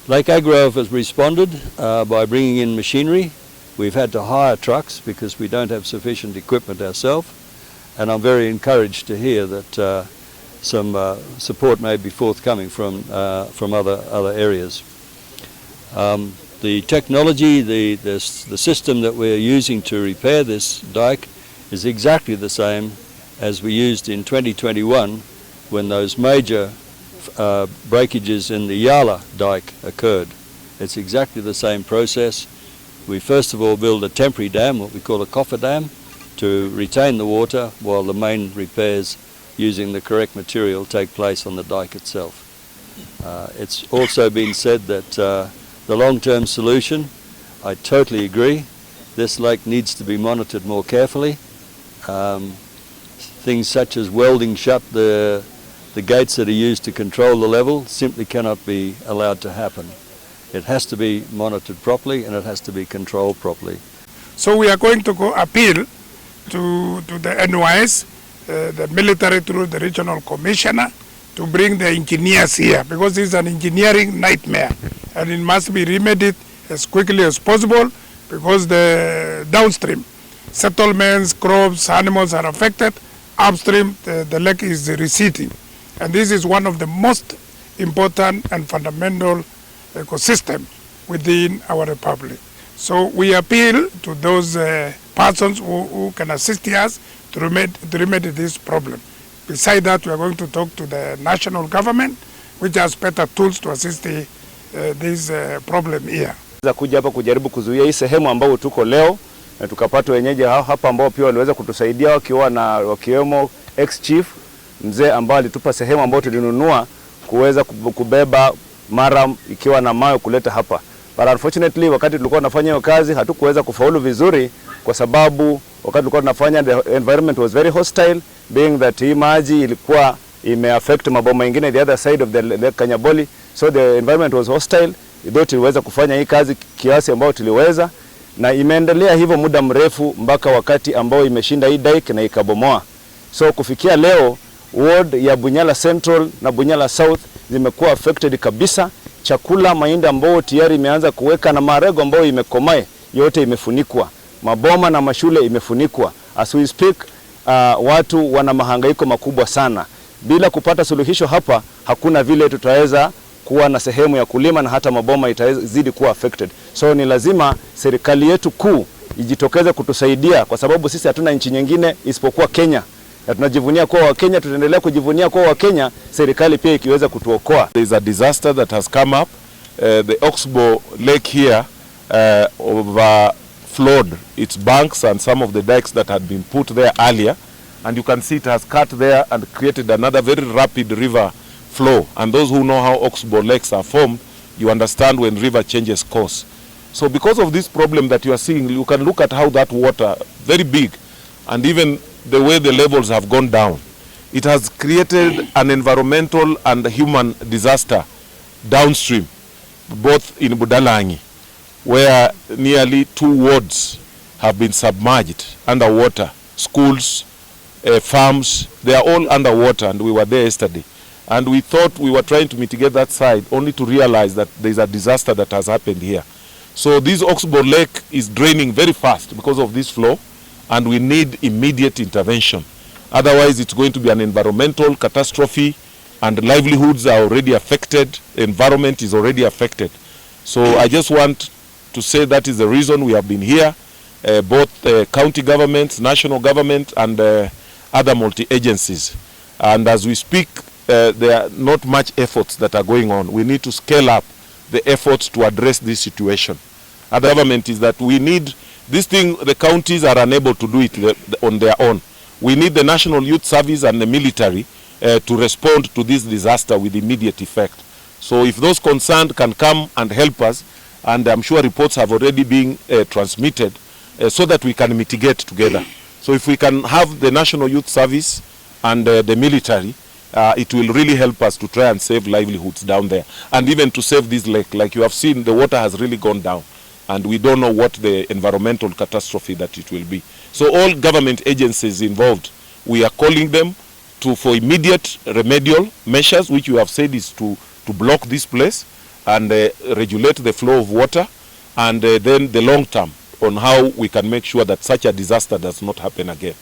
Lake Aggrove has responded by bringing in machinery. We've had to hire trucks because we don't have sufficient equipment ourselves, and I'm very encouraged to hear that some support may be forthcoming from other areas. The technology, the system that we're using to repair this dike is exactly the same as we used in 2021 when those major breakages in the Yala dike occurred. It's exactly the same process. We first of all build a temporary dam, what we call a coffer dam, to retain the water while the main repairs using the correct material take place on the dike itself. It's also been said that the long-term solution, I totally agree, this lake needs to be monitored more carefully. Things such as welding shut the gates that are used to control the level simply cannot be allowed to happen. It has to be monitored properly and it has to be controlled properly. So we are going to go appeal to the NYS, the military through the regional commissioner, to bring the engineers here, because it's an engineering nightmare and it must be remedied as quickly as possible, because the downstream settlements, crops, animals are affected. Upstream the lake is receding, and this is one of the most important and fundamental ecosystem within our republic. So we appeal to those persons who can assist us to remedy this problem. Besides that, we are going to talk to the national government, which has better tools to assist this problem here. Kuja hapa kujaribu kuzuia hii sehemu ambao tuko leo, na tukapata wenyeji hapa ambao pia waliweza kutusaidia wakiwemo ex-chief mzee ambao alitupa sehemu ambao tulinunua kuweza kubeba mara ikiwa na mawe kuleta hapa. But unfortunately wakati tulikuwa tunafanya hiyo kazi hatukuweza kufaulu vizuri, kwa sababu wakati tulikuwa tunafanya the environment was very hostile, being that hii maji ilikuwa imeaffect maboma mengine the other side of the Lake Kanyaboli, so the environment was hostile. Though tuliweza kufanya hii kazi kiasi ambao tuliweza, na imeendelea hivyo muda mrefu mpaka wakati ambao imeshinda hii dike na ikabomoa. So kufikia leo ward ya Bunyala Central na Bunyala South zimekuwa affected kabisa. Chakula, mahindi ambao tayari imeanza kuweka na marego ambao imekomae yote imefunikwa. Maboma na mashule imefunikwa. As we speak, watu wana mahangaiko makubwa sana. Bila kupata suluhisho hapa, hakuna vile tutaweza kuwa na sehemu ya kulima na hata maboma itazidi kuwa affected. So ni lazima serikali yetu kuu ijitokeze kutusaidia, kwa sababu sisi hatuna nchi nyingine isipokuwa Kenya. Na tunajivunia kuwa wa Kenya, tutaendelea kujivunia kuwa wa Kenya, serikali pia ikiweza kutuokoa. There is a disaster that has come up. The Oxbow Lake here overflowed its banks and some of the dikes that had been put there earlier, and you can see it has cut there and created another very rapid river flow. And those who know how Oxbow lakes are formed, you understand when river changes course. So because of this problem that you are seeing, you can look at how that water, very big, and even the way the levels have gone down, it has created an environmental and human disaster downstream, both in Budalangi, where nearly 2 wards have been submerged underwater. Schools, farms, they are all underwater, and we were there yesterday. And we thought we were trying to mitigate that side, only to realize that there is a disaster that has happened here. So this Oxbow Lake is draining very fast because of this flow, and we need immediate intervention. Otherwise, it's going to be an environmental catastrophe, and livelihoods are already affected, the environment is already affected. So I just want to say that is the reason we have been here, both county governments, national government, and other multi-agencies. And as we speak, there are not much efforts that are going on. We need to scale up the efforts to address this situation. Other government is that we need this thing, the counties are unable to do it on their own. We need the National Youth Service and the military to respond to this disaster with immediate effect. So if those concerned can come and help us, and I'm sure reports have already been transmitted, so that we can mitigate together. So if we can have the National Youth Service and the military, it will really help us to try and save livelihoods down there, and even to save this lake. Like you have seen, the water has really gone down, and we don't know what the environmental catastrophe that it will be. So all government agencies involved, we are calling them for immediate remedial measures, which you have said is to block this place, and regulate the flow of water, and then the long term on how we can make sure that such a disaster does not happen again.